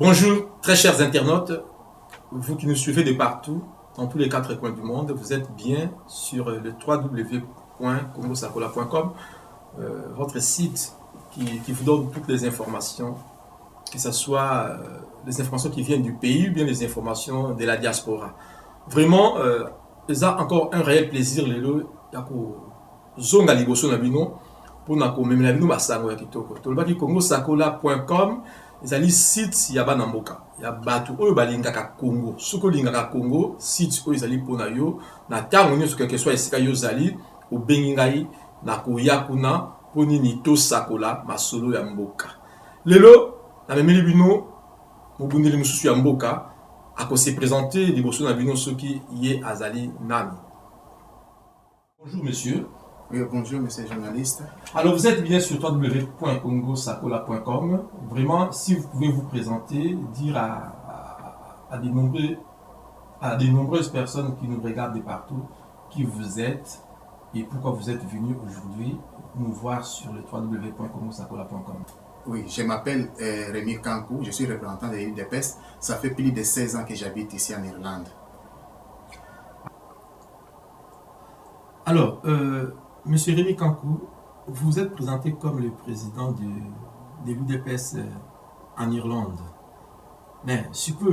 Bonjour, très chers internautes, vous qui nous suivez de partout, dans tous les quatre coins du monde, vous êtes bien sur le www.congosacola.com, votre site qui vous donne toutes les informations, que ce soit les informations qui viennent du pays ou bien les informations de la diaspora. Vraiment, c'est encore un réel plaisir lelo ya ko zonga liboso na bino pour na ko memela bino basango ya kitoko. Tolobaki congosacola.com ezali site ya bana mboka ya batu oyo balingaka Congo. Soki olingaka Congo, site oyo ezali mpona yo na ntango nyonso quelque soit esika yo ozali obengi ngai na koya kuna mpo nini tosakola masolo ya mboka. Lelo na memeli bino mobundeli mosusu ya mboka ako se présenter liboso na bino soki ye azali nani. Bonjour monsieur. Oui, bonjour monsieur le journaliste. Alors vous êtes bien sur www.congosacola.com. Vraiment, si vous pouvez vous présenter, dire à de nombreuses personnes qui nous regardent de partout qui vous êtes et pourquoi vous êtes venu aujourd'hui nous voir sur le www.congosacola.com. Oui, je m'appelle Rémi Kankou, je suis représentant de l'UDPS. Ça fait plus de 16 ans que j'habite ici en Irlande. Alors, monsieur Rémi Kankou, vous êtes présenté comme le président de l'UDPS en Irlande. Mais si vous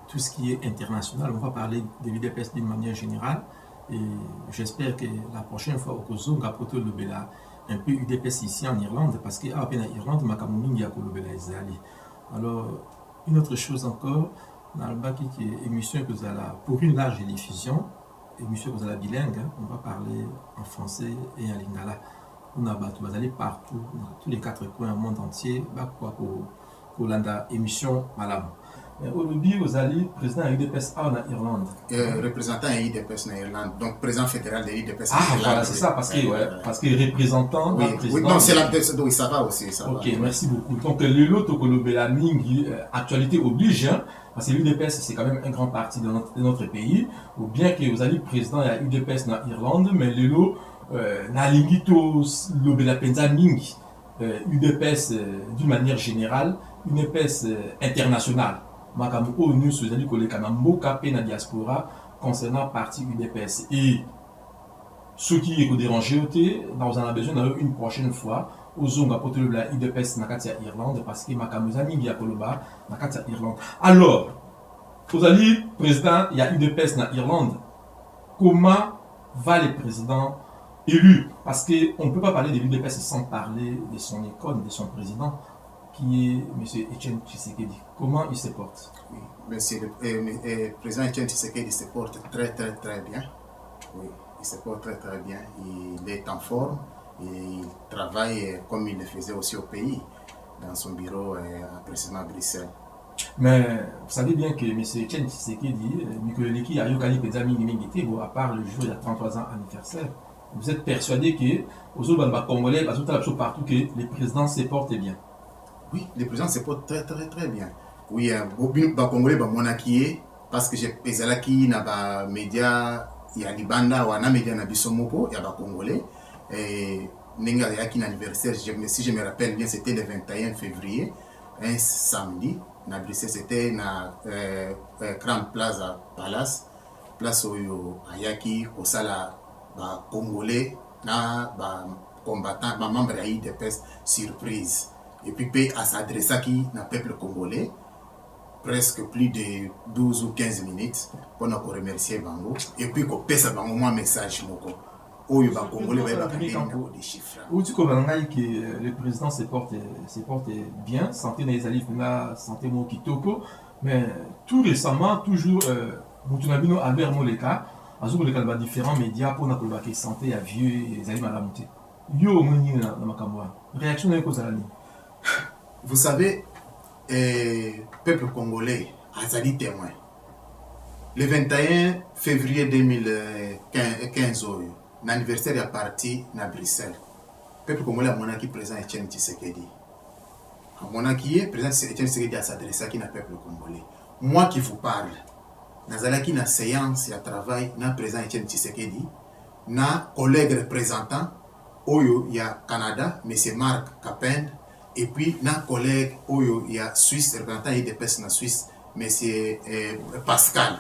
tout ce qui est international, on va parler de l'UDPS d'une manière générale. Et j'espère que la prochaine fois, au Kozo, un peu UDPS ici en Irlande, parce qu'à peine en Irlande, alors, une autre chose encore, dans le bac qui est émission que vous allez pour une large diffusion, émission que vous allez bilingue, on va parler en français et en lingala. On a battu, vous allez partout, dans tous les quatre coins du monde entier, pour l'anda émission malam. Au début, vous allez président de l'UDPS en Irlande. Représentant de l'UDPS en Irlande, donc président fédéral de l'UDPS en Irlande. Ah, voilà, c'est ça, parce que représentant. Oui, oui, non, c'est la oui, ça va aussi. Ça ok, va. Merci beaucoup. Donc, le lot actualité oblige, hein, parce que l'UDPS, c'est quand même un grand parti de notre pays, ou bien que vous allez président de l'UDPS en Irlande, mais le lot, Nalingito, l'Obela Penza Mingi, UDPS d'une manière générale, UDPS internationale. Makamu ONU, c'est-à-dire que les Kanamboka pena diaspora concernant partie UDPS. Et ce qui est dérangé, nous en avons besoin une prochaine fois aux zones à côté de la UDPS Nakatia Irlande parce que Makamu Zami Giakoloba Nakatia Irlande. Alors, vous allez président, il y a UDPS na Irlande. Comment va le président élu? Parce qu'on ne peut pas parler de l'UDPS sans parler de son icône, de son président, qui est M. Etienne Tshisekedi. Comment il se porte? Oui, le président Etienne Tshisekedi se porte très bien. Oui, il se porte très bien. Il est en forme et il travaille comme il le faisait aussi au pays, dans son bureau précisément à Bruxelles. Mais vous savez bien que M. Etienne Tshisekedi, à part le jour il y a 33 ans anniversaire, vous êtes persuadé que aux autres Congolais, partout, que le président se porte bien? Oui, le président se porte très bien. Oui, les Congolais monaki parce que j'ai qui na média ya libanda ou na média na bisomoko ya Congolais et nenga ya qui anniversaire si je me rappelle bien c'était le 21 février un samedi na Bruxelles c'était na Grand Plaza Palace place oyo ayaki osala ba Congolais na ba combattants ba membre ya UDPS surprise. Et puis à s'adresser à qui na peuple congolais presque plus de 12 ou 15 minutes pour nous remercier Bango et puis qu'on passe à un message moko oyo ba congolais va des chiffres. Où tu comprends que le président se porte bien, santé Naizali na santé mo kitoko, mais tout récemment toujours Moutunabino Albert Moleka azoko le kalba différents médias pour na kolba que santé à vieux et zali malamuté. Yo moni na makamwa. Réaction na ko zalani. Vous savez, peuple congolais, Azali témoin. Le 21 février 2015, l'anniversaire est parti à Bruxelles. Peuple congolais a monaki président Etienne Tshisekedi. A monaki président Etienne Tshisekedi a s'adressé à qui na peuple congolais. Moi qui vous parle, nazalaki na séance à travail na président Etienne Tshisekedi, na collègue représentant Oyo, il y a Canada, M. Marc Capin, et puis na collègue oyo il y a Suisse représentant UDPS na Suisse monsieur Pascal.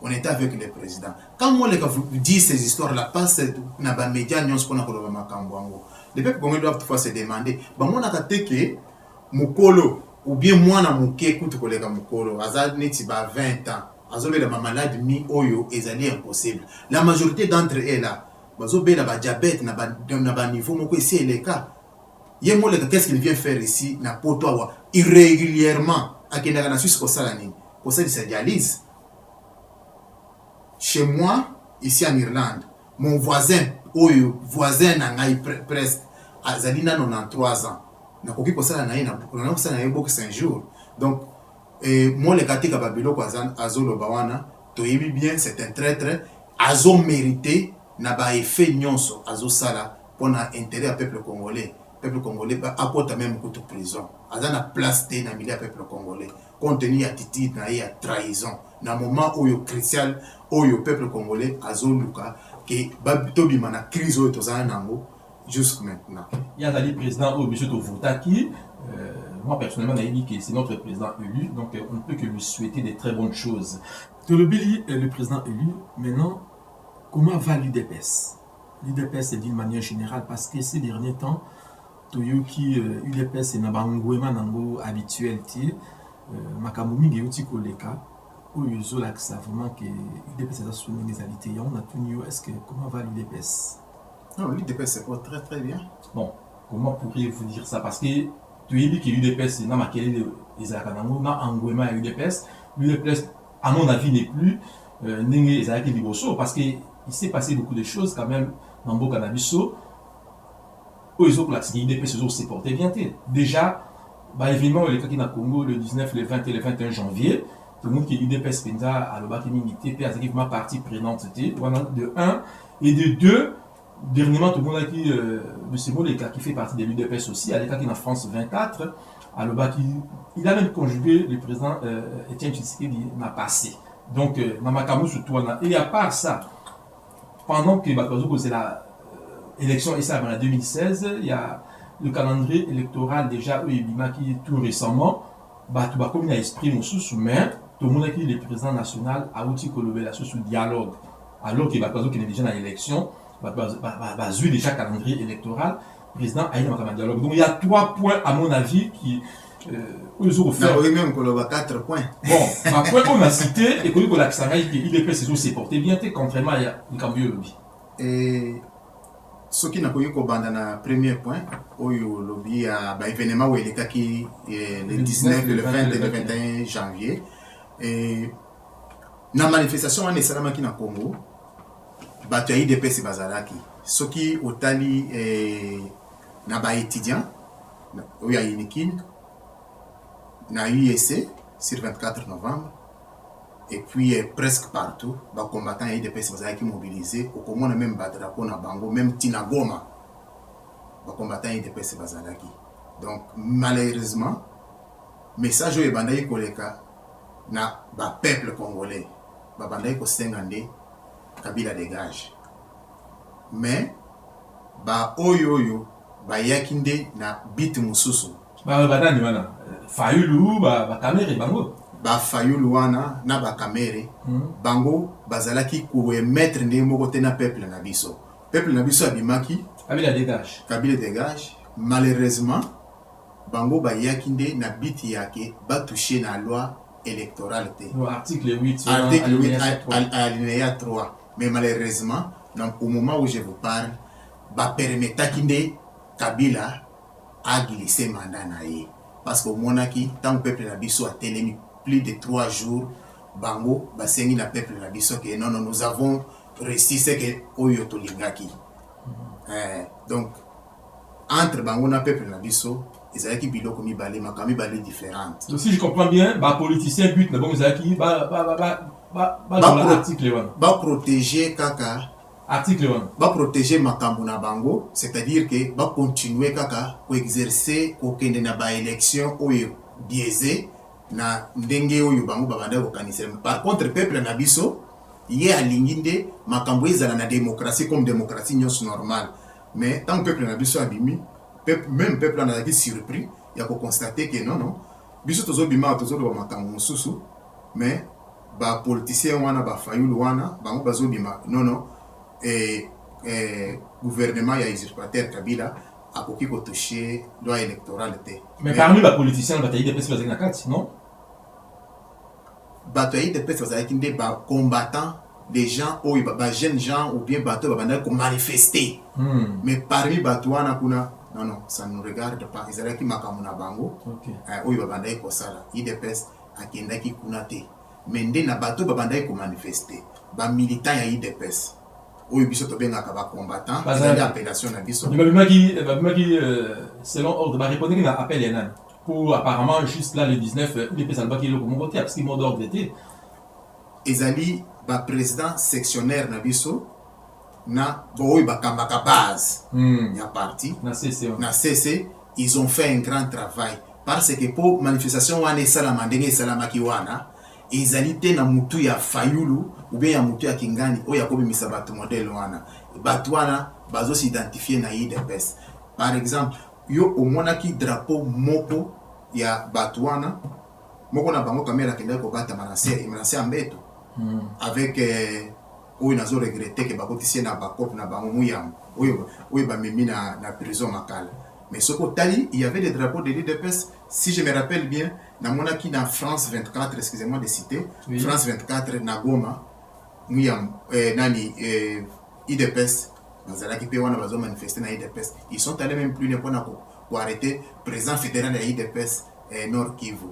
On était avec le président. Quand moi les vous dit ces histoires là passe na ba média nyons qu'on a koloba makambo ango. Les peuples congolais doivent toutefois se demander ba mona kateke mukolo ou bien moi na muke kutu kolega mukolo azal neti ba 20 ans azobela ma malade mi oyo ezali impossible. La majorité d'entre eux là bazobela ba diabète na ba niveau moko ici les cas. Yemo le qu'est-ce qu'il vient faire ici na poto wa irrégulièrement akenda na Suisse ko sala nini? Ko sala sa dialyse. Chez moi, ici en Irlande, mon voisin, nangai presque, Azalina 93 ans. Na koki kosala na ina, na kosala na yebok 5 jours. Donc, moi le katika babilo kwa azolo bawana, to yebi bien, c'est un traître, azo mérité, na ba effet nyonso, azo sala, pour na intérêt à peuple congolais. Peuple congolais, ba apporte même coup de prison. Azana place de na milieu peuple congolais. Compte tenu attitude na ya trahison. Na moment où yo crucial, où yo peuple congolais azoluka que babitobi mana crise oyo tozana nango jusque maintenant. Il y a le président au monsieur Tovotaki. Moi personnellement, on a dit que c'est notre président élu, donc on ne peut que lui souhaiter des très bonnes choses. Tolobeli est le président élu. Maintenant, comment va l'UDPS? L'UDPS est d'une manière générale parce que ces derniers temps, Toyoki UDPS est nabangouema nango habituel ti makamumi geuti koleka. Oyo là que ça vraiment que l'UDPS a soumis des habitués. On a tout new. Est-ce que comment va l'UDPS? Non, l'UDPS c'est pas très très bien. Bon, comment pourriez-vous dire ça? Parce que tu as dit que l'UDPS n'a pas les Akanango, n'a engouement à l'UDPS. L'UDPS, à mon avis, n'est plus les Akanango Liboso parce qu'il s'est passé beaucoup de choses quand même dans le Bokanabiso. Ils ont l'UDPS s'est porté bien. Déjà, évidemment, le cas qui na Congo le 19, le 20 et le 21 janvier, tout le monde qui est UDPS Penza à l'Obakini TP a activement partie prenante de 1 et de 2. Dernièrement, tout le monde a qui M. Moleka qui fait partie de l'UDPS aussi, à l'état qui est en France 24, à l'Obaki, il a même conjugué le président Etienne Tshisekedi n'a passé. Donc, dans ma camus sur toi, et à part ça, pendant que c'est la élection et ça en 2016, il y a le calendrier électoral déjà qui tout récemment, tout le a exprimé sous main, tout le monde qui est le président national a outil la sous dialogue, alors qu'il est déjà dans l'élection, vu déjà calendrier électoral, le président a eu un dialogue. Donc il y a 3 points à mon avis qui ont fait. Oui, même qu'on a 4 points. Bon, ma point qu'on a cité et qu'on a dit que l'IDPS s'est porté bien, contrairement à Nicambio Lobby. Et ce qui n'a pas eu qu'au premier point, où le lobby a événement où il est le 19, le 20 et le 21 janvier. Et dans la manifestation, on est seulement qui na Congo. Bato ya IDPS bazalaki soki otali na ba étudiant oya Unikin na USC sur 24 novembre et puis presque partout ba combattants ya IDPS bazalaki mobilisés au komona même ba drapeau na bango même Tinagoma ba combattants ya IDPS bazalaki. Donc malheureusement message oyo bandai koleka na ba peuple congolais ba bandai ko sengande Kabila dégage. Mais, oyo, yakinde na bit mususu. Fayulu, kamere, bango. Fayulu wana, na kamere, bango, bazalaki kouwe mettre ne mokote na peuple na biso. Peuple na biso abimaki. Kabila dégage. Kabila dégage. Malheureusement, bango yakinde na bit yake, touché na loi électorale. Article 8. Article 8, alinéa 3. Mais malheureusement, au moment où je vous parle, permettre kinde Kabila a glissé mandat naïe. Parce que monaki, tant que le peuple nabiso a télé plus de 3 jours, bango, basengi na peuple nabiso que non, nous avons réussi ce que Oyo Tolingaki. Donc, entre bango na peuple nabiso, ils avaient qui biloko mi balé, makami balé différentes. Donc si je comprends bien, politicien but, mais bon, ils avaient qui article 1. Protéger kaka. Article 1. Protéger makambo na bango, c'est-à-dire que continuer kaka ko exercer ko kende na ba élection oyo biaisé na ndenge oyo bango babanda ko kanisa. Par contre peuple na biso yé alinginde makambo ezala na démocratie comme démocratie nyos normal. Mais tant que peuple na biso abimi même peuple en a surpris, il y a constaté que non, biso tozobima tozoloba makambo mosusu, mais ba politicien wana ba fayulu wana bango bazobima non gouvernement ya usurpateur Kabila akoki toucher loi électorale te. Mais parmi les politiciens bataille des personnes na kati, non? Bataille des personnes bazaki nde ba combattants, des gens ou ba jeunes gens ou bien bateau ba ko manifester. Mais parmi bato wana kuna non, ça ne nous regarde pas. Ezalaki makambo na bango. OK. Oyo babandaki kosala IDPS akendaki kuna te. Mais nde na bato babandaki ko manifester. Ba militant ya IDPS. Oyo biso tobengaka ba combattant, ezali appellation na biso. Babimaki selon ordre ba répondre na appel yanan. Pour apparemment juste là le 19 IDPS albaki le comme voter parce qu'il mot d'ordre était. Ezali ba président sectionnaire na biso na boy bakambaka base ya parti na CC ils ont fait un grand travail parce que pour manifestation wana esala ndenge esalamaki wana ezali na mutu ya fayulu ou bien ya mutu ya kingani oyo akobimisa bato modèle wana bato wana bazo s'identifier na IDPS. Par exemple yo omonaki drapeau moko ya bato wana moko na bango kamera kenda ko bata manase ambeto avec oyo nazo regretter que bakotisie na bakop na bango muyam oyo bamemi na prison makala. Mais ce côté il y avait des drapeaux de l'IDPS, si je me rappelle bien na monaki na France 24, excusez-moi de citer, oui. France 24 na Goma muyam nani IDPS nazalaki pe wana bazo manifester na IDPS, ils sont allés même plus loin pour arrêter président fédéral de l'IDPS Nord Kivu.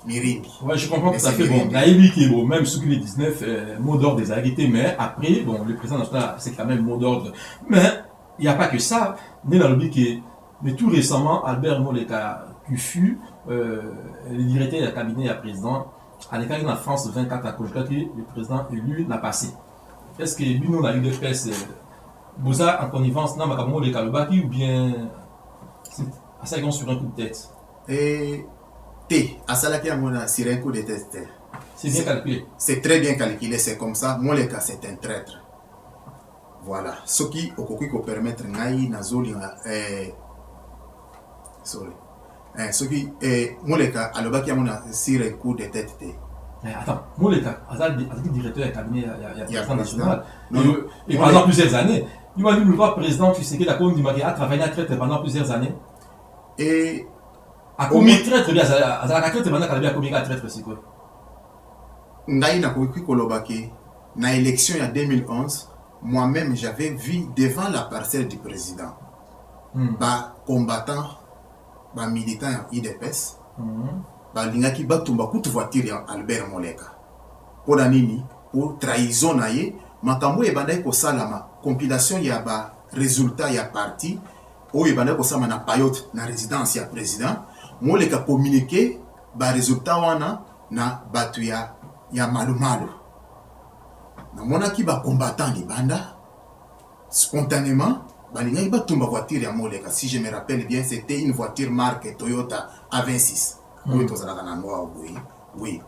Mirindi. Ouais, je comprends tout à fait. Bon, Naïbi qui est bon, même sous le 19, mot d'ordre des arrêtés, mais après, bon, le président national, c'est quand même mot d'ordre. Mais il n'y a pas que ça. Mais dans le but mais tout récemment, Albert Moleka, qui fut le directeur du cabinet du président, à l'écart de la France 24 à Kojka, que le président élu n'a passé. Est-ce que lui, nous, on a eu des pièces, Boza en connivence, non, mais Moleka le bâti, ou bien, à ça, ils vont sur un coup de tête? Asalaki amona sur un coup de tête. C'est bien calculé. C'est très bien calculé, c'est comme ça. Moleka c'est un traître. Voilà. Ce qui okoki ko permettre ngai nazoli sorry. Ce qui Moleka alobaki amona sur un coup de tête. Mais attends, Moleka, Azal directeur du cabinet il y a national. Et pendant plusieurs années, il m'a dit le droit président, tu sais que la Commune a travaillé à traître pendant plusieurs années. Et à combien traître bien à la traître maintenant qu'elle a combien traître c'est quoi? Ngai na koki kolobaki na élection il y a 2011, moi-même j'avais vu devant la parcelle du président ba combattant ba militant IDPS ba lingaki batumba kutu voiture ya Albert Moleka pour nini pour trahison na ye makambo e bandai ko salama compilation ya ba résultat ya parti oyo bandai ko sama na payote na résidence ya président Moleka communiqué ba résultat wana na batu ya malumalu na monaki ba combattant libanda spontanément balingaki batumba voiture ya Moleka. Si je me rappelle bien, c'était une voiture marque Toyota A26 oyo tozalaka na noa oui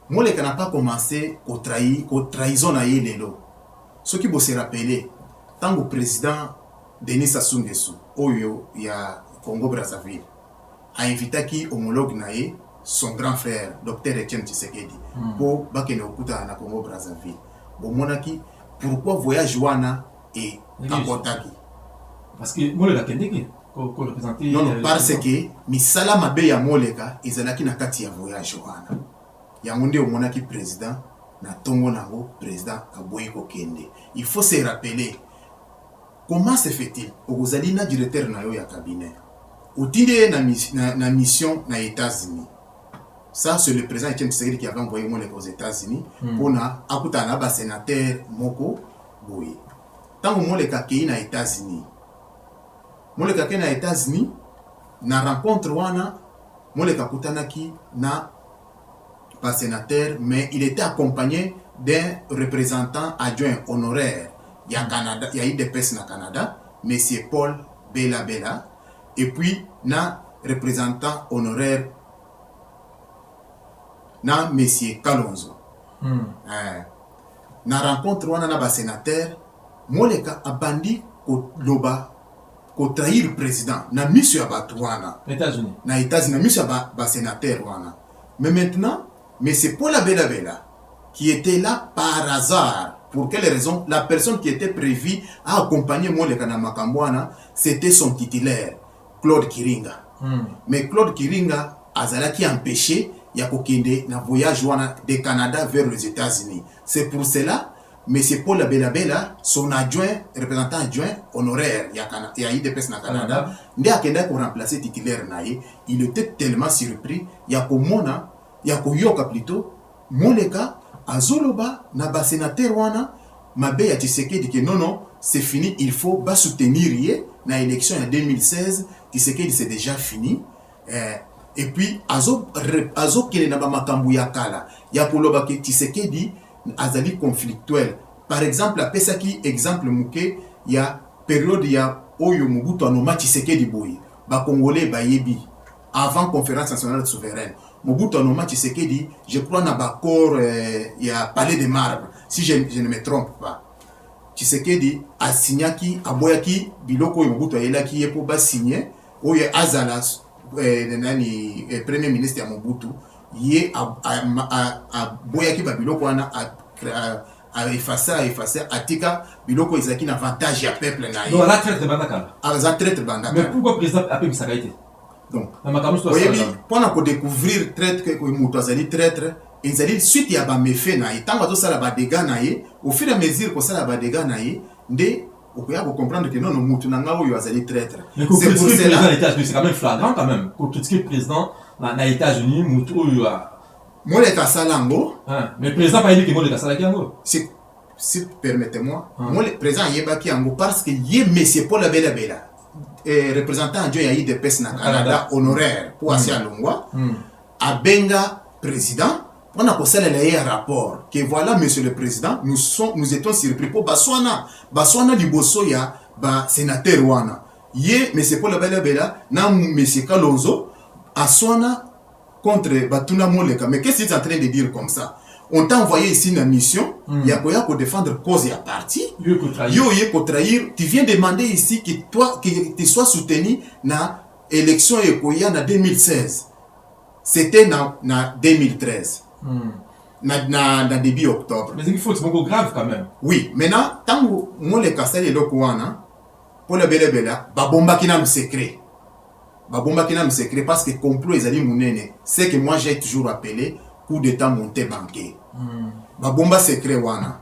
Moleka n'a pas commencé ko trahison na ye lelo. Ce qui vous se rappeler tant que président Denis Sassou Nguesso oyo ya Congo Brazzaville a invité qui homologue nae son grand frère Dr Etienne Tshisekedi pour bakene okuta na Congo Brazzaville. Bon monaki pourquoi voyage wana et akotaki parce que Moleka kendeki ko représenter non parce que misala mabe ya Moleka ezalaki na kati ya voyage wana ya ngonde omonaki président na tongo nango président aboyi kokende. Il faut se rappeler comment se fait-il ozali na directeur na yo ya cabinet otinde na mission na États-Unis. Ça, c'est le président Etienne Tshisekedi qui avait envoyé Moleka aux États-Unis pour na akutana ba sénateur moko boye. Tant que Moleka kei na États-Unis. Moleka kei na États-Unis na rencontre wana Moleka kutanaki na ba sénateur, mais il était accompagné d'un représentant adjoint honoraire ya Canada, ya IDPS na Canada, monsieur Paul Bella, et puis na représentant honoraire na monsieur Kalonzo. Na rencontre wana na ba sénateur Moleka abandi ko loba ko trahir président na miso ya bato wana États-Unis na États-Unis na miso ya ba sénateur wana. Mais maintenant, mais c'est Paul Bela qui était là par hasard. Pour quelle raison? La personne qui était prévue à accompagner Moleka na Makambwana, c'était son titulaire, Claude Kiringa. Mais Claude Kiringa azalaki empêché ya kokende na voyage wana de Canada vers les États-Unis. C'est pour cela M. Paul Bela, son adjoint, représentant adjoint honoraire, il y a IDPS na Canada, nde akenda ko remplacer titulaire naye, il était tellement surpris, ya komona, ya koyoka plutôt, Moleka azoloba na ba sénateur wana, mabe ya Tshisekedi que non, c'est fini, il faut ba soutenir yé, na élection en 2016, Tshisekedi c'est déjà fini. Et puis azo kele na ba makambu ya kala, ya koloba ke Tshisekedi azali conflictuel. Par exemple, a pesaki exemple muke ya période ya oyo Mobutu anoma Tshisekedi boyi. Ba Congolais ba yebi avant conférence nationale souveraine. Mobutu anoma Tshisekedi, je crois na ba corps ya Palais de Marbre, si je ne me trompe pas. Tshisekedi a signaki aboyaki biloko oyo Mobutu ayelaki ye po ba signer oyo azala premier ministre ya Mobutu ye a boyaki ba biloko wana a effacer atika biloko ezaki na avantage ya peuple na ye. Donc la traite bandaka. La traite bandaka. Mais pourquoi le président a payé sa qualité? Donc pendant qu'on découvrir traite que mutu azali traître, ezali suite ya ba méfait na ye, tango to sala ba dégâts na ye, au fur et à mesure ko sala ba dégâts na ye, nde okoya ko comprendre que non mutu na nga oyo azali traître. C'est pour cela c'est quand même flagrant quand même. Pour critiquer le président na États-Unis, mutu oyo Moleka Salango. Mais le président pas dit que Moleka Salango. Si permettez-moi, le président yebaki yango parce que yé monsieur Paul Bela représentant adjoint ya IDPS na Canada honoraire pour Asia Longwa, abenga président on a posé un rapport que voilà monsieur le président nous étions surpris pour baswana liboso ya ba sénateur wana yé monsieur Paul Bela na monsieur Kalonzo aswana contre Batuna Moleka. Mais qu'est-ce que tu es en train de dire comme ça? On t'a envoyé ici une mission, il y a quoi pour défendre cause et à parti. Yo trahir. Tu viens demander ici que toi que tu sois soutenu na élection en 2016. C'était na 2013. Na début octobre. Mais il faut que c'est beaucoup grave quand même. Oui, maintenant tant que Moleka sali lokwana pour le Bela babomba ki na secret. Babomba qui n'a pas secret parce que complot ezali munene. C'est que moi j'ai toujours appelé coup d'état monté banqué. Babomba secret wana.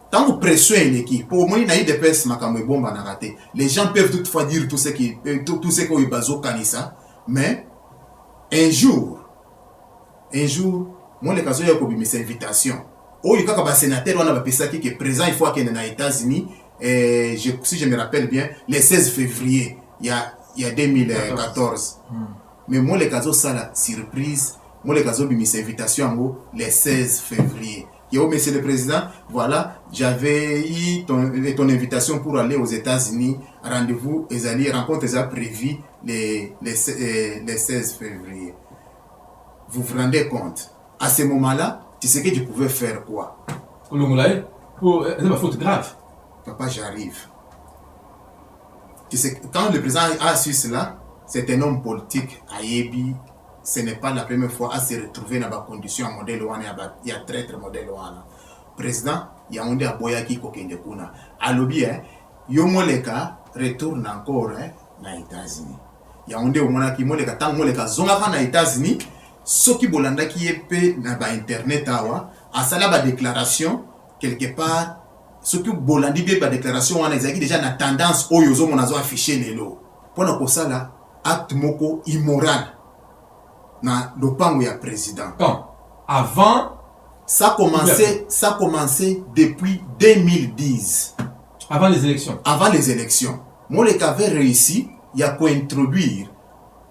Tant que pression est l'équipe, pour moi, il y a des personnes qui ont raté. Les gens peuvent toutefois dire tout ce qui est bazo kanisa, mais un jour, moi, les cas où il y a mes invitations. Oh, il y a un sénateur on a qui est présent une fois qu'il est aux États-Unis, si je me rappelle bien, le 16 février, il y a 2014. Mais moi, les cas où ça la surprise, moi, les cas où mes invitations, le 16 février. Et oh, monsieur le président, voilà, j'avais eu ton invitation pour aller aux États-Unis. Rendez-vous, rencontre déjà prévue le 16 février. Vous vous rendez compte? À ce moment-là, tu sais que tu pouvais faire quoi? C'est ma faute grave. Papa, j'arrive. Tu sais, quand le président a su cela, c'est un homme politique à Yebi. Ce n'est pas la première fois à se retrouver dans la condition modèle wana il y a traître modèle wana président il y a un à boyaki kokende kuna alobi yo moleka retourne encore na États-Unis il y a un de omona ki moleka tant moleka zonga na États-Unis soki bolanda ki yepe na ba internet awa asala ba déclaration quelque part soki bolandi be ba déclaration wana ezaki déjà na tendance oyo zo mona zo afficher lelo pona ko sala acte moko immoral na lopango ya président. Quand? Avant? Ça a commencé depuis 2010. Avant les élections? Avant les élections. Moleka avait réussi à introduire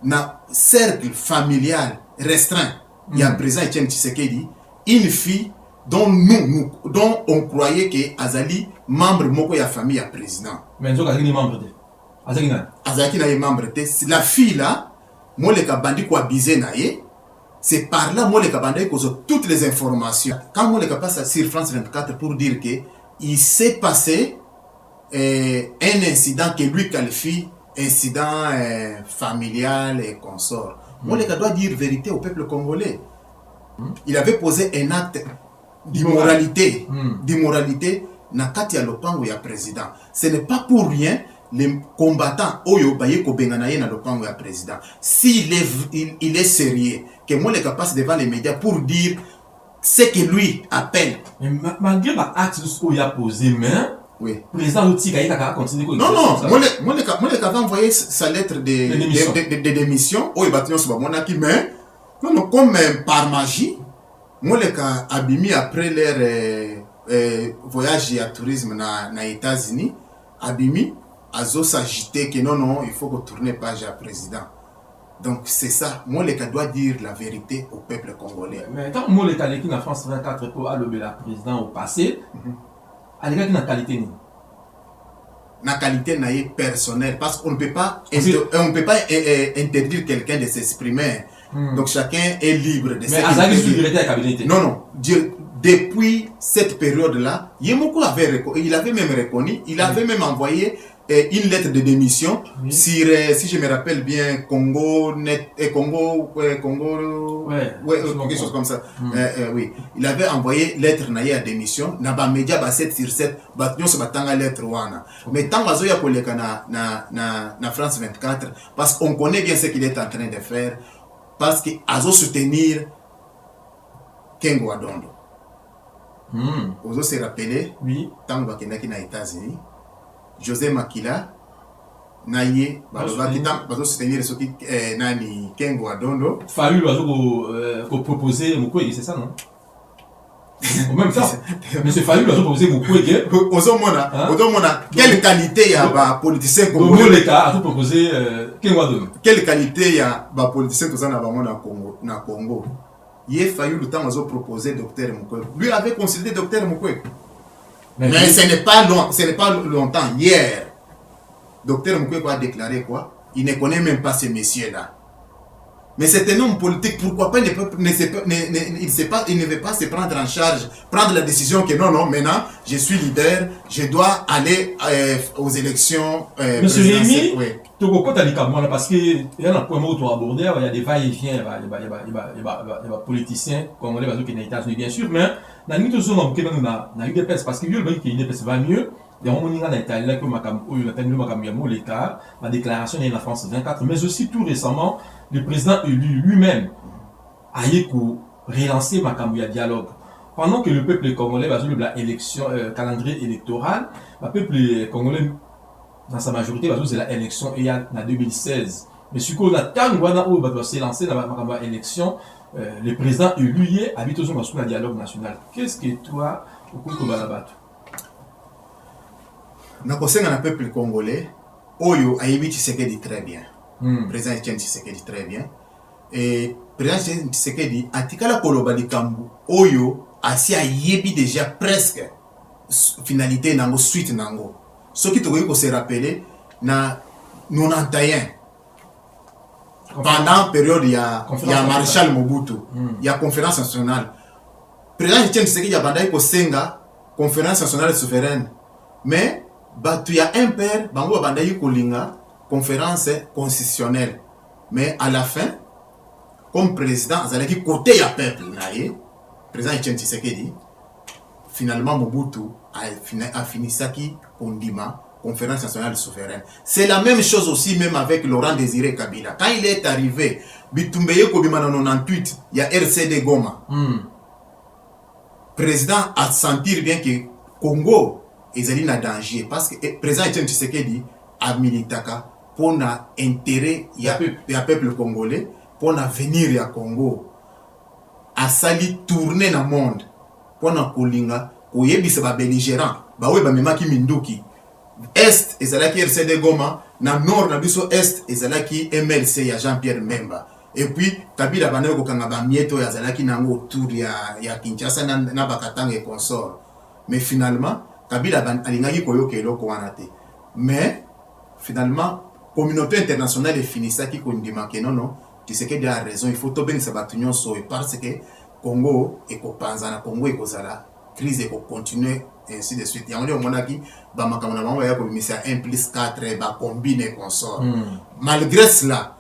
na cercle familial restreint. Il y a président Etienne Tshisekedi, une fille dont on croyait que Azali membre moko ya famille ya président. Mais nous avons membre de. Azali na membre de. La fille là, Moleka bandi ko abusé na ye, c'est par là Moleka bandi ko toutes les informations. Quand Moleka passe sur France 24 pour dire que il s'est passé un incident que lui qualifie incident familial et consort. Moleka doit dire vérité au peuple congolais. Il avait posé un acte d'immoralité, na kati ya lopango ya président. Ce n'est pas pour rien les combattants oyo baye ko bengana ye na lopango ya président. S'il il est sérieux, que Moleka passe devant les médias pour dire ce que lui appelle. Mais malgré l'acte qu'il a posé, mais oui. Le président Outika a continué. Non, Moleka va envoyer sa lettre de démission. Oh, il va tenir sur monaki, mais non, comme par magie, Moleka abimi après leur voyage à tourisme na États-Unis, abimi azo s'agiter que non, il faut retourner page à président. Donc c'est ça, Moleka doit dire la vérité au peuple congolais. Mais quand Moleka est en France 24 pour allober la président au passé, elle est en qualité ni. La qualité n'est personnelle parce qu'on ne peut pas interdire quelqu'un de s'exprimer. Donc chacun est libre de s'exprimer. Non, depuis cette période-là, Yemoko il avait même reconnu, il avait même envoyé une lettre de démission sur, si je me rappelle bien, quelque chose comme ça. Oui, il avait envoyé lettre naïe à démission. Naba média ba 7 sur 7, batnyo se batanga lettre wana. Mais tant bazo ya koleka na France 24, parce qu'on connaît bien ce qu'il est en train de faire, parce qu'il a soutenir Kengo Adondo. Ozo se rappeler, tant bakendaki na États-Unis. José Makila naye bazo soutenir ce qui nani Kengo Adondo. Fallu ko proposer Mukwege, c'est ça non? Au même temps, mais c'est Fallu proposer Mukwege. Ozomona quelle qualité ya ba politicien congolais. Moleka a tout proposé Kengo Adondo. Quelle qualité ya ba politicien to na bango na Congo. Ye Fallu le temps azo proposer docteur Mukwege. Lui avait consulté docteur Mukwege. Mais ce n'est pas longtemps. Hier, docteur Mukwege a déclaré quoi? Il ne connaît même pas ces messieurs-là. Mais c'est un homme politique. Pourquoi pas il ne veut pas se prendre en charge, prendre la décision que non, maintenant, je suis leader, je dois aller aux élections Monsieur Rémi, tu comprends parce que il y a un point où tu as abordé, il y a des va-et-vient, il y a politiciens congolais qui sont aux États-Unis, bien sûr, mais dans les zone on a eu des personnes parce que l'UDPS va mieux. Il y a un moment la déclaration de la France 24, mais aussi tout récemment, le président élu lui-même a relancé le dialogue. Pendant que le peuple congolais va jouer l'élection, calendrier électoral, le peuple congolais, dans sa majorité, va jouer l'élection en 2016. Mais ce qu'on a tant de s'est lancé dans l'élection, le président élu habite toujours dans le dialogue national. Qu'est-ce que toi, au cours de la bataille? Nakosenga na peuple congolais, Oyo Ayebi Tshisekedi très bien. Président Etienne Tshisekedi très bien. Et président Etienne Tshisekedi atikala koloba likambu Oyo asi ayebi déjà presque finalité nango suite nango. Ce qui te se rappeler na 91 pendant période il y a Marshal Mobutu, il y a conférence nationale. Président Etienne Tshisekedi a bandai ko senga conférence nationale souveraine. Mais il y a un père, Bango Bandayi Kolinga, conférence constitutionnelle. Mais à la fin, comme président, Azalaki côté ya peuple, président Etienne Tshisekedi, finalement Mobutu a fini ça qui Kondima, conférence nationale souveraine. C'est la même chose aussi même avec Laurent Désiré Kabila. Quand il est arrivé, Bitumbeye Kobima en 98, il y a RCD Goma. Président a senti bien que Congo ils allaient dans danger parce que le président Etienne Tshisekedi a militaka pour l'intérêt du peuple congolais, pour venir au Congo, a sali tourner dans le monde, pour Kolinga, pour yebisa ba belligérant, ba we ba memaki minduki. Est ezalaki RCD Goma, na nord na biso est ezalaki MLC ya Jean-Pierre Memba. Et puis Kabila bana ko kanga ba mieto ya zalaki nango autour ya Kinshasa na Bakatanga et consort. Mais finalement Kabila alingaki koyoka eloko wana te. Mais finalement communauté internationale est fini ça qui kondima que non Tshisekedi a raison, il faut to ben sabatu nyonso parce que Congo et ko panza na Congo et ko sala crise et ko continuer et ainsi de suite. Yango ndio mona ki ba makamona bango ya ko bimisa 1 plus 4 ba combine consort. Malgré cela,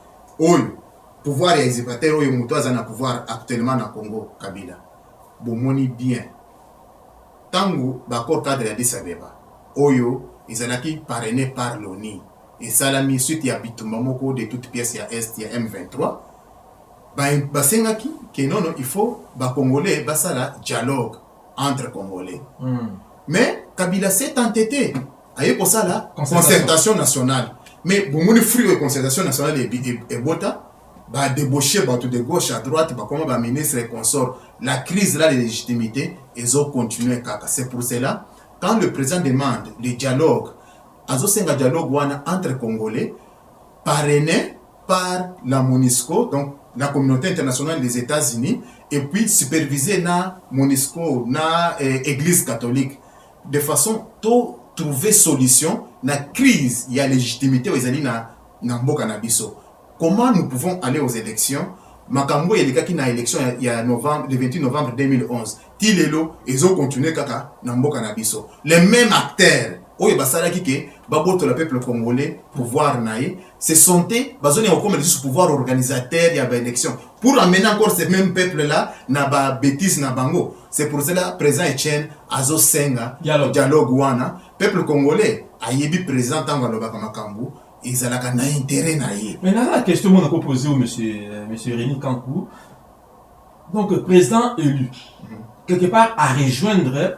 pouvoir ya exécuteur oyo muto azana pouvoir actuellement na Congo Kabila. Bomoni bien. Tango ba corps cadre ya Addis Abeba. Oyo ezalaki parrainé par l'ONU. Et ça la mis suite ya bitumba moko de toutes pièces ya Est ya M23. Ba sengaki que non il faut ba Congolais ba sala dialogue entre Congolais. Mais Kabila s'est entêté. Aye pour ça la concertation nationale. Mais bon mon fruit de concertation nationale et bota ba débaucher ba tout de gauche à droite ba comment ba ministre et consort la crise là de légitimité ils ont continué kaka. C'est pour cela quand le président demande le dialogue azo senga dialogue wana entre Congolais parrainé par la MONUSCO donc la communauté internationale des États-Unis et puis supervisé na MONUSCO na église catholique de façon to trouver solution na crise il y a légitimité aux alliés na mboka na biso. Comment nous pouvons aller aux élections? Makambo yelikaki na élection il y a novembre le 28 novembre 2011 tilelo ils ont continué kaka na mboka na biso les mêmes acteurs oyo basalaki ke baboto le peuple congolais pouvoir naï se sentait bazoni comme le pouvoir organisateur ya ba élection pour amener encore ces mêmes peuples là na ba bêtise na bango. C'est pour cela président Etienne azo senga dialogue wana peuple congolais ayebi président tango lobaka makambo ezalaka na intérêt naï. Mais là la question on a posé au monsieur Rémi Kankou donc président élu quelque part à rejoindre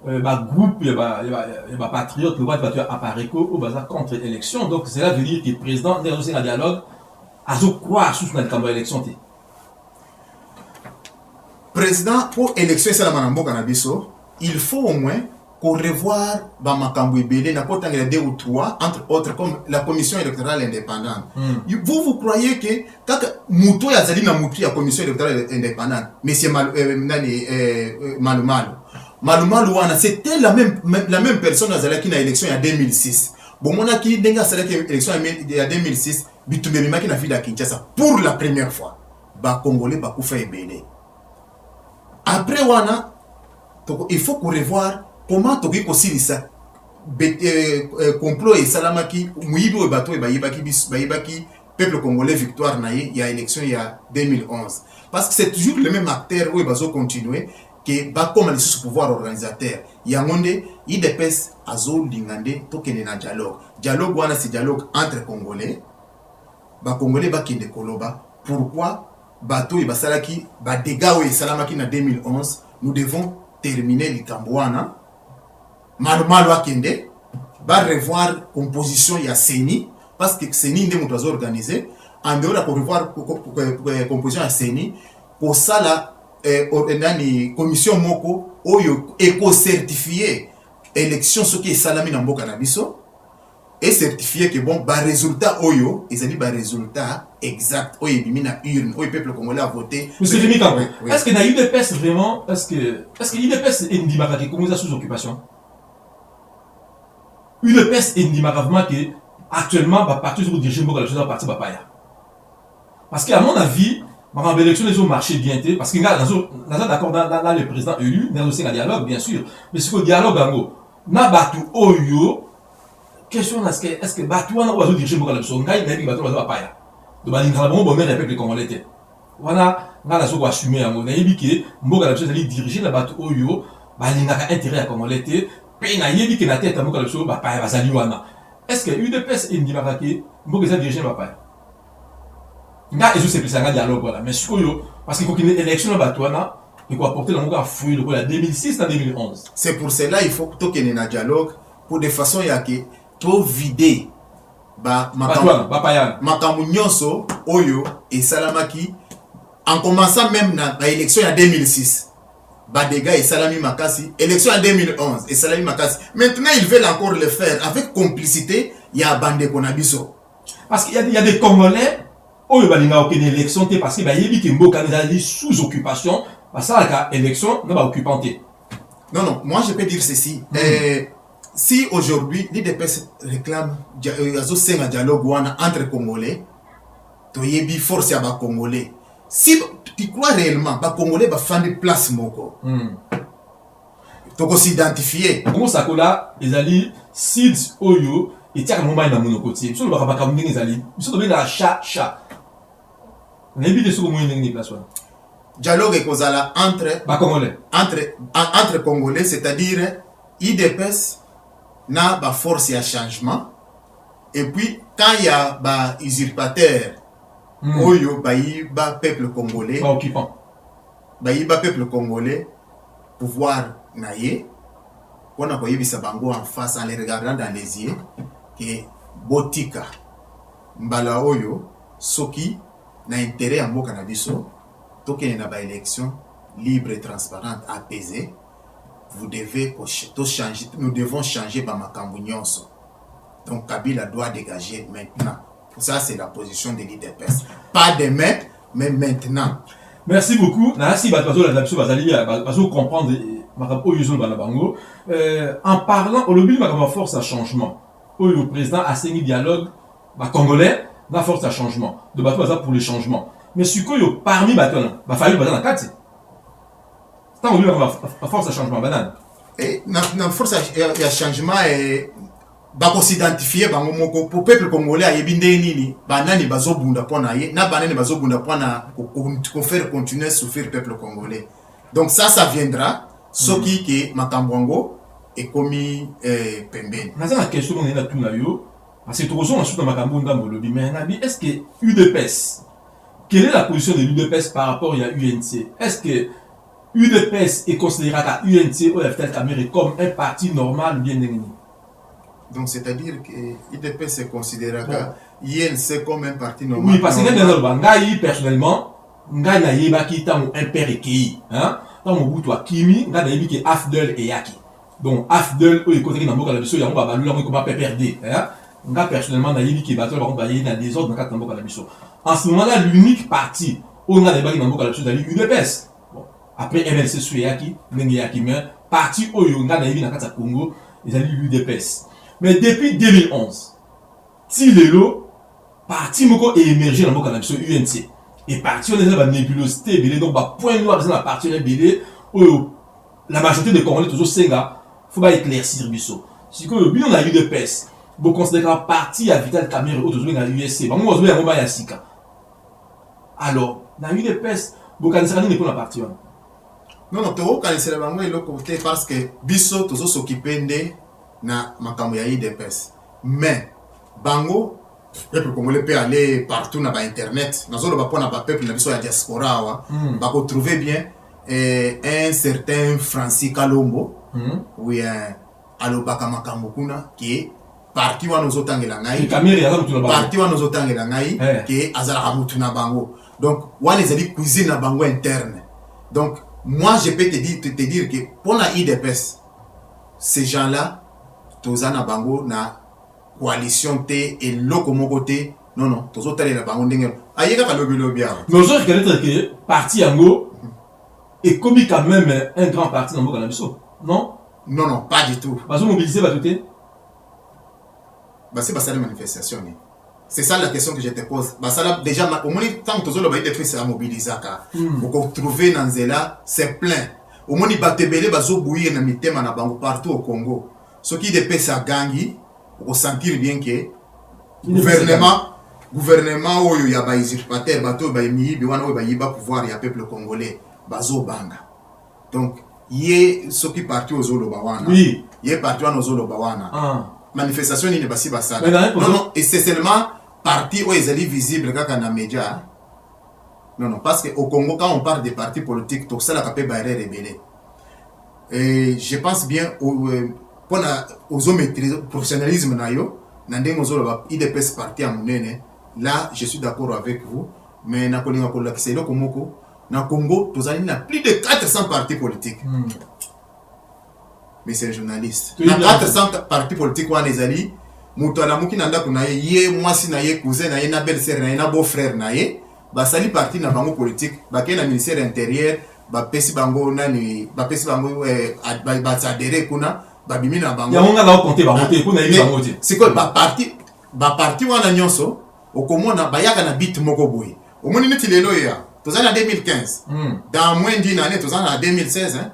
groupe il y a patriote le vote apparaît au bazar contre élection donc cela veut dire que le président négocier un dialogue à croire sous la campagne élection président pour élection ça la manambo canabiso il faut au moins qu'on revoir ba makambo ebele na potanga 2 ou 3 entre autres comme la commission électorale indépendante. Vous croyez que kaka muto ya zali na mutu ya commission électorale indépendante monsieur Malumalu wana c'était la même personne azalaki na élection en 2006. Bon mona ki denga salaki élection en 2006 bitumbe mimaki na ville ya Kinshasa pour la première fois. Ba congolais ba kufa ebele. Après wana il faut qu'on revoir comment toki kosilisa complot et salamaki muyibi o bato e bayibaki peuple congolais victoire na il y a élection il y a 2011 parce que c'est toujours le même acteur où bazo continuer que ba comme le pouvoir organisateur yangonde IDPS azo lingande tokene na dialogue wana c'est dialogue entre congolais ba congolais ba kende koloba pourquoi bato e basalaki ba dégâts et salamaki na 2011 nous devons terminer l'Ikambouana Malumalu akende va revoir composition ya CENI parce que CENI ndé moto organisé en dehors de revoir composition ya CENI pour ça la commission moko oyo éco certifié élection ce qui est salami na mboka na biso et certifié que bon ba résultat oyo ezali ba résultat exact oyo bimina urne oyo peuple congolais a voté. Monsieur Rémi Kankou, est-ce que na UDPS vraiment est-ce que UDPS est ndimaka ke Congo sous occupation? UDPS est ndimaka vraiment que actuellement ba parti sur diriger mboka la chose parti ba paya. Parce que à mon avis, ma élection les ont marché bien parce que là d'accord dans le président élu, dans aussi un dialogue bien sûr, mais ce que dialogue ango na batu oyo question est-ce que batu wana ozo diriger mboka la chose ngai na bi batu ba paya. De balinga bon bon mais peuple congolais té. Voilà, ngala zo ko assumer ango na yebi ke mboka la chose ali diriger la batu oyo balinga ka intérêt à congolais té, pe na yebi ke na tête mboka la chose ba paya bazali wana. Est-ce que UDPS est ndimaka ke mboka za diriger ba paya? Nga ezo c'est un dialogue voilà mais sikoyo parce que une élection ba toana il faut apporter la mboka fouille le la 2006 à 2011. C'est pour cela il faut tokener na dialogue pour de façon ya ke to vider ba makambo nyonso oyo et salamaki en commençant même na élection en 2006 ba dégâts et salami makasi élection en 2011 et salami makasi maintenant ils veulent encore le faire avec complicité ya bande konabiso parce qu'il y a des Congolais oyo balinga okene élection té parce que ba yebi ke mboka ezali sous occupation ba sala élection na ba occupant té. Non moi je peux dire ceci si aujourd'hui l'IDPS réclame azo senga dialogue wana entre Congolais to yebi force ya ba Congolais si tu crois réellement ba Congolais ba fandi place moko toko s'identifier Congo Sakola ezali seeds oyo etiaka mobali na monokoti biso lobaka makambo ndenge ezali biso tobengaka chat nayebi te soki omoi ndenge place wana dialogue ekozala bacongolais entre congolais, c'est-à-dire IDPS na ba force ya changement, et puis quand il y a ba usurpateur oyo ba peuple congolais ba occupant peuple congolais pouvoir naye on a koyebisa bango en face en les regardant dans les yeux que botika mbala oyo soki na intérêt ya mboka na biso tokene na ba élection libre et transparente apaisée, vous devez changer, nous devons changer ba makambo nyonso. Donc Kabila doit dégager maintenant. Ça c'est la position de l'IDPS. Pas demain, mais maintenant. Merci beaucoup. Merci bazo la biso bazali bazo comprendre makambo oyo zo bana bango. En parlant au lobby makambo force à changement. Oyo président a signé dialogue ba congolais na force à changement. De bato baza pour le changement. Mais ce que parmi bato ba fallu baza na kati. Tant on a force à changement banane. Et na force à changement et bako s'identifier bango moko pour peuple congolais ayebi ndenge nini banani bazobunda pona ye na banani bazobunda pona ko faire continuer souffrir peuple congolais. Donc ça viendra soki ke makambwango et komi pembeni. Na za question on est là tout na yo parce que toujours on souta makambo ndambo lobi mais nabi est-ce que UDPS quelle est la position de l'UDPS par rapport à UNC? Est-ce que UDPS est considéré à UNC ou la Amérique comme un parti normal bien défini? Donc c'est-à-dire que l'UDPS est considéré à UNC comme un parti normal. Oui, parce que dans le Bangaï, personnellement, nga na yeba ki ta mo impère ekei, hein? Ta mo butu akimi, nga na yebi ki Afdel et Yaki. Donc Afdel o ekote na mboka la biso yango ba balula ko ba PPRD, hein? Nga personnellement na yebi ki bato ba ba yena des ordres na mboka la biso. En ce moment-là, l'unique parti où on a des na mboka la biso c'est l'UDPS. Après MLC Suyaki, Nengeyaki, mais parti Oyonga na yebi na kata Congo, ils allaient l'UDPS. Mais depuis 2011, Tilelo, parti moko est émergé dans le Canada, UNC. Et parti on est dans la nébulosité, donc point noir dans la partie rebelle, la majorité des Congolais toujours senga, faut pas éclaircir biso. Si que le bilan de l'UDPS, vous considérez un parti à Vital Kamerhe ou toujours dans l'USC, bon moi je vais à Mobile Sika. Alors, dans l'UDPS, vous connaissez rien pour la partie. Non, tu connaissez la bango et le côté parce que biso toujours s'occuper de na makambo ya IDPS. Mais bango peuple congolais peut aller partout na ba internet. Nazolo ba pona ba peuple na biso ya diaspora wa ba ko trouver bien un certain Francis Kalombo. Oui, alobaka makambo kuna qui parti wa nozotangela ngai. Parti wa nozotangela ngai qui azala mutu na bango. Donc wa les ali cuisine na bango interne. Donc moi je peux te dire que pour la IDPS ces gens-là tozana bango na coalition T et lokomoko T non tozotale na bango ndenge ayeka ka lobi ya nous autres reconnaître que parti yango est comme quand même un grand parti dans mboka na biso non pas du tout bazo mobiliser batoté c'est la manifestation. C'est ça la question que je te pose. Ça déjà au moins tant que tozolo ba IDPS a mobilisaka pour trouver nanzela c'est plein au moins batebele bazo bouillir na mitema na bango partout au Congo. Ce qui dépêche à Gangi, pour sentir bien que gouvernement oyo ya ba usurpateur bato ba mi bi wana oyo ba yiba pouvoir ya peuple congolais bazo banga. Donc yé ce qui parti aux olo bawana. Oui, yé parti aux olo bawana. Manifestation ni basi basala. Non, et c'est seulement parti où ils allaient visible kaka na média. Non, parce que au Congo quand on parle des partis politiques tout ça la capé ba rebelle. Et je pense bien aux hommes maîtrise professionnalisme nayo nandeng ozolo ba IDPS parti à monene là je suis d'accord avec vous mais na kolinga ko lakiselo komoko na Congo tozali na plus de 400 partis politiques mais c'est journaliste na 400 partis politiques wana ezali muto ala muki nanda kuna ye mwasi na ye cousin na ye na belle-sœur na ye na beau-frère na ye basali parti na bango politique bakena na ministère intérieur bapesi bango nani bapesi bango adhéré kuna babimi na bango yango na compter ba monter kuna yebi bango te c'est quoi ba parti wana nyonso okomona bayaka na bit moko boye omoni neti lelo ya tozana 2015 dans moins d'une année tozana 2016 hein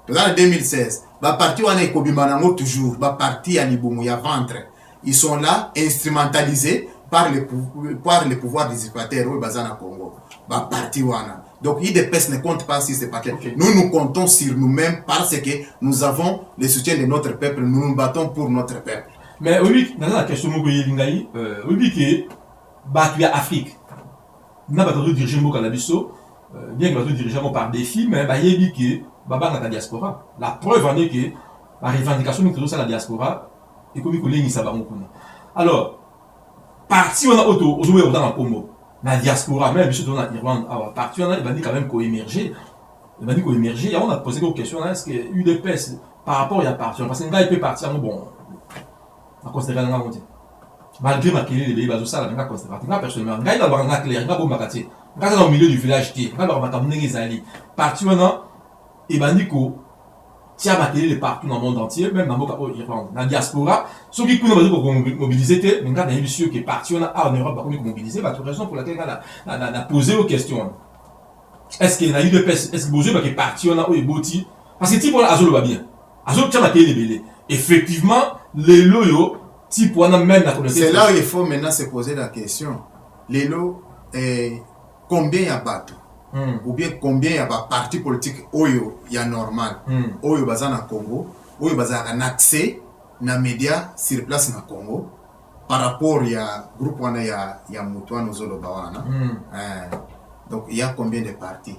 tozana 2016 ba parti wana ekobima nango toujours ba parti ya libumu ya ventre ils sont là instrumentalisés par les pouvoirs usurpateurs au bazana Congo ba parti wana. Donc UDPS ne compte pas sur ces partis. Okay. Nous comptons sur nous-mêmes parce que nous avons le soutien de notre peuple, nous nous battons pour notre peuple. Mais oui, dans la question oui que batu ya Afrique n'a pas de diriger mo kalabiso bien que va diriger par défi mais ba yebi que baba na diaspora. La preuve en est que la revendication de ça la diaspora et comme il ça ba mukuna. Alors parti on a auto aujourd'hui on dans la Congo la diaspora même surtout en Irlande parti on a il dit quand même qu'on émerger. Il m'a dit qu'on émerger, on a posé quelques questions est-ce que UDPS par rapport à parti parce que un gars il peut partir bon à considérer dans la moitié. Malgré ma clé, les pays basés ça, la considérer. Personnellement, gars il a avoir un clair, gars bon makati. Gars dans le milieu du village qui, gars va t'amener les alliés. Parti maintenant et bandiko tiens ma télé partout dans le monde entier, même dans le Irlande, dans la diaspora, ceux qui connaissent pour mobiliser, mais gars dans sûr que parti on a en Europe pas comme mobiliser, bah toute raison pour laquelle gars a posé aux questions. Est-ce qu'il y a eu de est-ce que besoin que parti on a au boti parce que type on a azolo va bien. Azolo tiens ma télé belé. Effectivement, les loyaux type on a même la connaissance. C'est là où il faut maintenant se poser la question. Les lots combien il y a bateau ou bien combien il y a parti politique oyo il y a normal oyo bazana Congo oyo bazana un accès na média sur place na Congo par rapport il y a groupe wana ya mutwana zolo bawana donc il y a combien de partis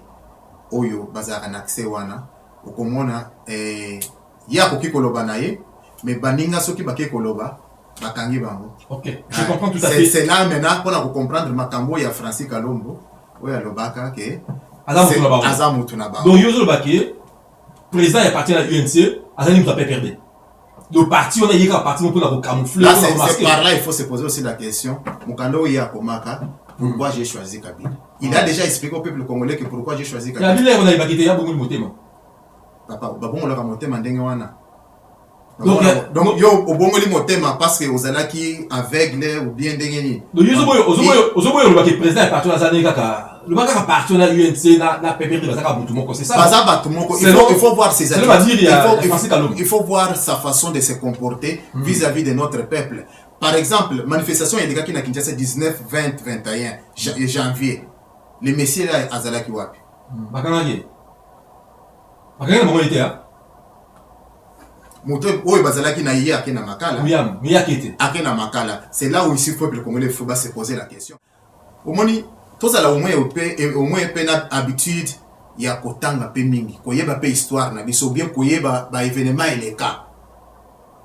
oyo bazana un accès wana okomona ya koki koloba naye mais baninga soki bake koloba bakangi bango. OK, je comprends tout à fait. C'est là maintenant pour comprendre makambo ya Francis Kalombo oya lobaka ke Azamutu na ba. Donc yozo lobaki président est parti à l'UNC, azali nous a perdu. Le parti on a yeka parti pour la camoufler. Là c'est par là il faut se poser aussi la question Mukando ya komaka pourquoi j'ai choisi Kabila. Il a déjà expliqué au peuple congolais que pourquoi j'ai choisi Kabila. Kabila on a bakité ya bongo motema. Papa babongo la motema ndenge wana. Donc yo obongoli motema parce que ozalaki aveugle ou bien ndengeni. Donc ozoboyo le baki président parti na zane kaka le baka parti na UNC na PPR bazaka butu moko c'est ça. Bazaba butu moko il faut voir ses attitudes. Il faut voir sa façon de se comporter vis-à-vis de notre peuple. Par exemple, manifestation il y a des gars qui na Kinshasa 19 20 21 janvier. Les messieurs là azalaki wapi? Bakanagi. Bakanagi mo était hein. Moto oyo bazalaki na yé akena makala. Oui, mais yakete. Akena makala. C'est là où ici le peuple congolais faut se poser la question. Au moni tous à la au moins pena habitude ya kotanga pe mingi. Koyeba pe histoire na biso bien koyeba ba événement et cas.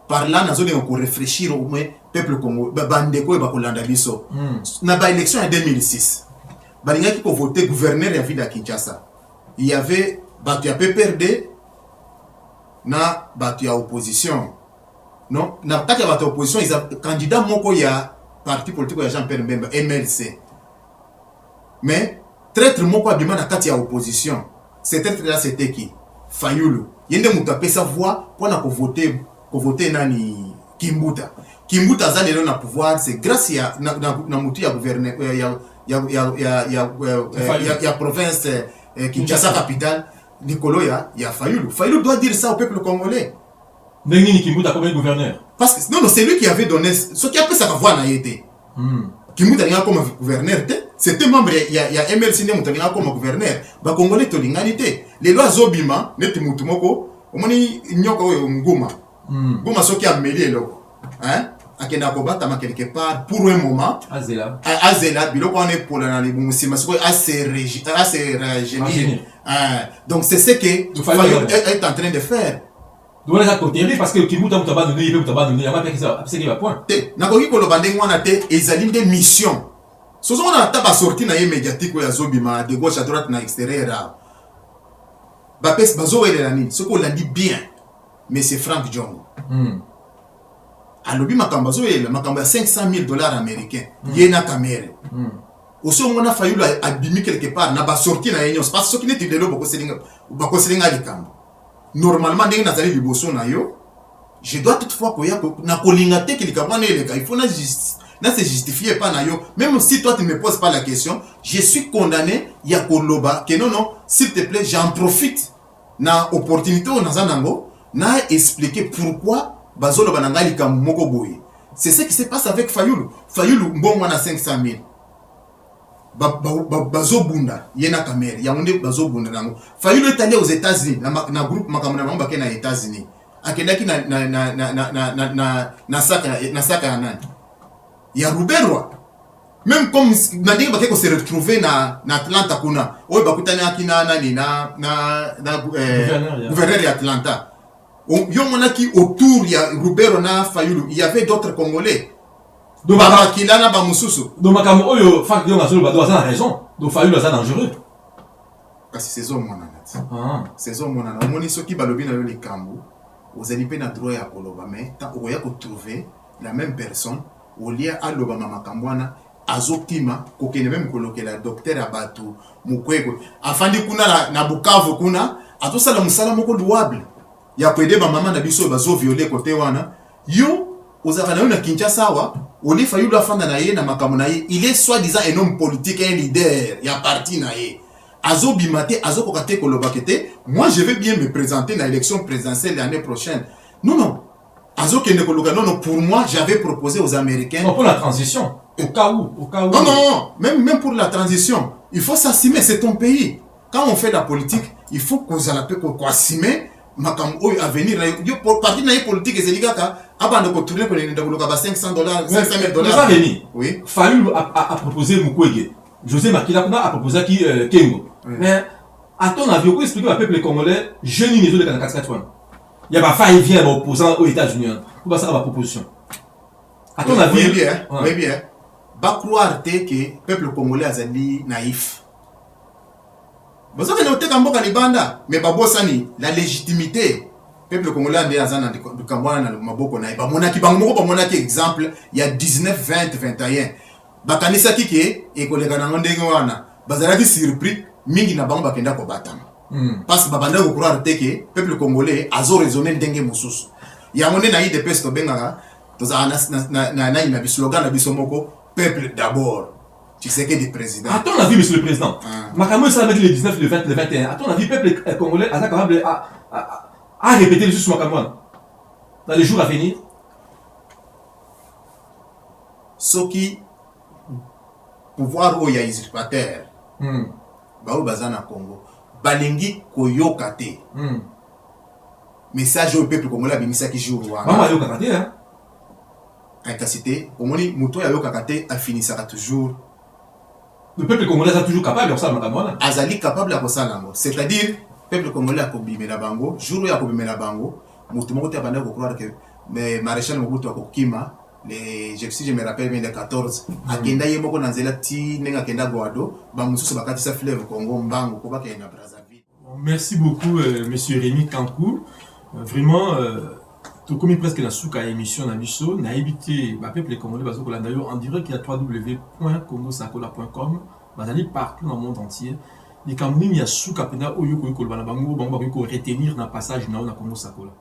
Par là nazo on réfléchir au moins peuple congolais bande ko ba kolanda biso. Na ba élection en 2006. Balingaki ko voter gouverneur ya ville de Kinshasa. Il y avait batu ya PPRD na batu ya opposition non na kati ya batu ya opposition ils ont candidat moko ya parti politique ya Jean-Pierre Mbemba MLC mais traître moko abima na kati ya opposition cet traître là c'était qui Fayulu yende mutu apesa voix pour na ko voter nani Kimbuta za lelo na pouvoir c'est grâce ya na mutu ya gouverneur ya province Kinshasa capitale Nicolo ya Fayulu. Fayulu doit dire ça au peuple congolais. Nengini Kimbuta comme gouverneur. Parce que non, c'est lui qui avait donné ce qui a fait sa voix na été. Kimbuta n'est comme gouverneur, c'était membre il y a MLC n'est comme gouverneur. Ba congolais to linganité. Les lois zobima net mutu moko, omoni nyoko nguma. Nguma so qui a mêlé lo. Hein? Akenda ko batama quelque part pour un moment. Azela biloko on est pour la libumusima so assez régénérer. Donc c'est ce que Fayulu est en train de faire. Donc là c'est terrible parce que Kimbuta mutaba donné il peut donner il va faire ça c'est qu'il va point. Na ko ko lobande ngwana te ezali des missions. Sozo on a taba sorti na médiatique ya zobima de gauche à droite na extérieur. Ba pes bazo ele la nini. Ce qu'on l'a dit bien. Mais c'est Frank Djongo. Alobi makambo zo ele makambo ya $500,000 américains. Yena kamere. Aussi on a Fayulu abimi quelque part na ba sorti na union parce que ce qui n'est de l'eau bako selinga likambo. Normalement ndenge nazali liboso na yo je dois toutefois koya na kolinga te likambo na eleka il faut na se justifier pas na yo même si toi tu me poses pas la question je suis condamné ya koloba que non s'il te plaît j'en profite na opportunité on nazanango n'a expliqué pourquoi bazolo banangali comme moko boye. C'est ce qui se passe avec Fayoulou. Fayoulou bon a 500 000. Bazo bunda yena kamera yamunde bazo bunda nango. Fayoulou est allé aux États-Unis na groupe makamuna mamba ke na États-Unis. Akendaki na saka ya nani. Ya Ruberwa. Même comme Nadine Bakeko se retrouver na Atlanta kuna. Oye bakutani akina nani na gouverneur d'Atlanta. Yomonaki autour ya Rubero na Fayoulou, il y avait d'autres Congolais. Donc Bakilana Bamususu. Donc makamo oyo fak yo ngazolo bado a raison. Donc Fayoulou a dangereux. Parce que c'est zo mona nati. Ah, c'est zo mona na moni soki balobi na yo le kambu. Vous allez pas na droit ya koloba mais tant oya ko trouver la même personne au lieu à loba mama kambwana azokima kokene même kolokela docteur abatu mukweko afandi kuna na Bukavu kuna atosala musala moko louable ya kwede ba mama na biso bazo violer côté wana yo ozaka na una Kinshasa wa oli Fayoulou afanda na ye na makamu na ye il est soi-disant un homme politique un leader ya parti na ye azo bimate azo kokate koloba kete moi je vais bien me présenter na élection présidentielle l'année prochaine non azo kende koloba non pour moi j'avais proposé aux Américains pour la transition au cas où non même pour la transition il faut s'assumer c'est ton pays quand on fait la politique il faut qu'on appelle qu'on assumer makam oyo avenir yo parti na politique c'est ligaka abande ko tourner ko nda koloka ba $500 $500 oui Fayoulou a proposé Mukwege José Makila a proposé qui Kengo mais à ton avis comment expliquer au peuple congolais jeune niveau de 481 il y a pas faille vient opposant aux États-Unis pour ça la proposition à ton avis oui bien ba croire que peuple congolais azali naïf. Vous avez noté qu'en Boka Libanda, mais Babosani, la légitimité, peuple congolais a azana de Kambwana na Maboko na Bamonaki Bangmoko Bamonaki exemple, il y a 19, 20, 21. Bakanisa kike et kolega na ndenge wana, bazalaki surpris mingi na bango bakenda ko batama. Parce que babanda ko croire que peuple congolais azo raisonner ndenge mususu. Ya ngone na ide pesto bengaka, toza na bislogan na bisomoko peuple d'abord. Tu sais que des présidents. À ton avis, monsieur le président, Makamo ça avec le 19, le 20, le 21. À ton avis, peuple congolais est capable à répéter le juste Makamo dans les jours à venir? Ce qui pouvoir où il y a usurpateur, bao bazana Congo, balingi koyokate. Message au peuple congolais bimisa ki jour wa. Maman yokate hein. Incapacité, au moni muto ya yokate a finissera toujours. Le peuple congolais est toujours capable de faire ça. Azali capable de faire ça. C'est-à-dire, le peuple congolais a kobimé la bango, jour où il a kobimé la bango, Moutoumou a bandé croire que le maréchal Mobutu a kokima, si je me rappelle bien, les 14, a kenda yemoko nanzela ti nenga kenda guado, bamoussou bakati sa fleuve Congo mbango koba kena Brazzaville. Merci beaucoup, monsieur Rémi Kankou. Vraiment, tout comme presque la souka émission na biso na évité ba peuple congolais bazo ko landa yo en direct qu'il y a www.congosakola.com bazali partout dans le monde entier les kamuni ya souka pena oyo ko ko bana bango bango ko retenir na passage na Congo Sakola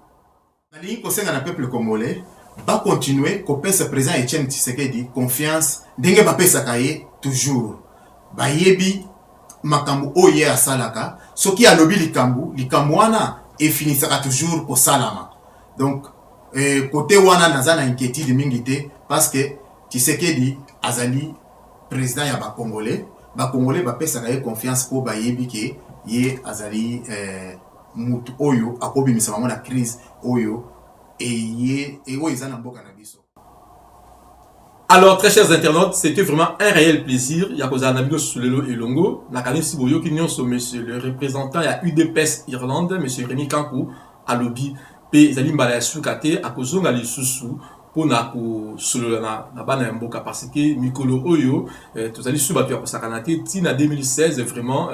na ligne ko senga na peuple congolais ba continuer ko pesa président Etienne Tshisekedi confiance ndenge ba pesa kaye toujours ba yebi makambu oye asalaka soki alobi likambu wana et finissera toujours ko salama donc côté wana nazana inquiétude mingité parce que Tshisekedi azali président ya ba congolais ba pesa kaye confiance ko ba yebi ke ye azali mutu oyo akobimisa bango na crise oyo et oyo ezana mboka na biso. Alors, très chers internautes, c'était vraiment un réel plaisir. Il y a causé un ami sur le Elongo. La canisse Boyo qui nous monsieur le représentant, il y a UDPS Irlande, monsieur Rémi Kankou, à lobby. Pe zali mbala sukate akozonga lisusu pona ko solo na bana mboka parce que mikolo oyo tozali suba to akosakana te tina 2016 vraiment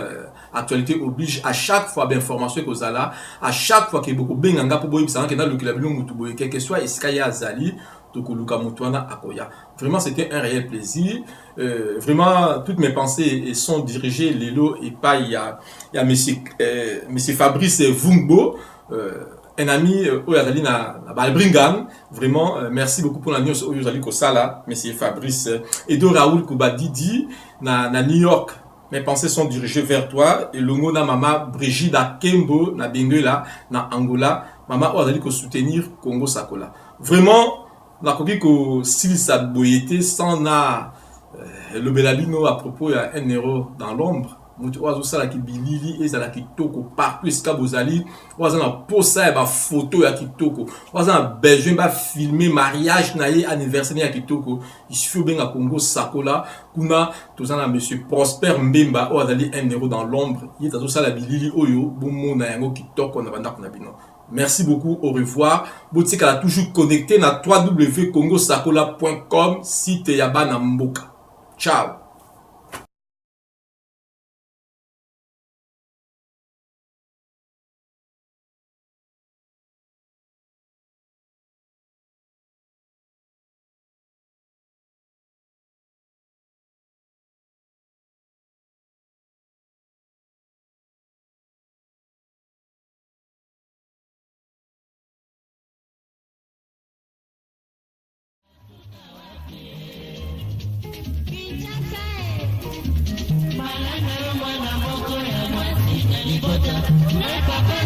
actualité oblige à chaque fois d'information que zala à chaque fois que beaucoup benganga po boyi bisanga kenda lokila bilongo mutu boye quel que soit iskaya azali tokoluka mutwana akoya vraiment c'était un réel plaisir vraiment toutes mes pensées sont dirigées lelo et pas il y a monsieur Fabrice Vumbo un ami Oyazali na Balbringan, vraiment merci beaucoup pour la news Oyazali Kosala, monsieur Fabrice Edo Raoul Koubadidi na New York mes pensées sont dirigées vers toi. Et le mot na maman Brigitte Akembo, na Benguela, na Angola. Maman, on a dit que soutenir Congo Sakola. Vraiment, la coquille que s'il s'aboyétait sans na le Belalino à propos, il y a un héros dans l'ombre. Oazo sala ki bilili ezala kitoko partout esika bozali oazo na posa ya ba photo ya kitoko oazo na besoin ba filmer mariage na ye anniversaire ya kitoko il suffit benga Congo Sakola kuna tozana monsieur Prosper Mbemba oazali un héros dans l'ombre il tazo sala bilili oyo bomona yango kitoko na banda kuna bino. Merci beaucoup, au revoir. Botika la toujours connecté na www.congosakola.com site yaba na mboka. Ciao. Papa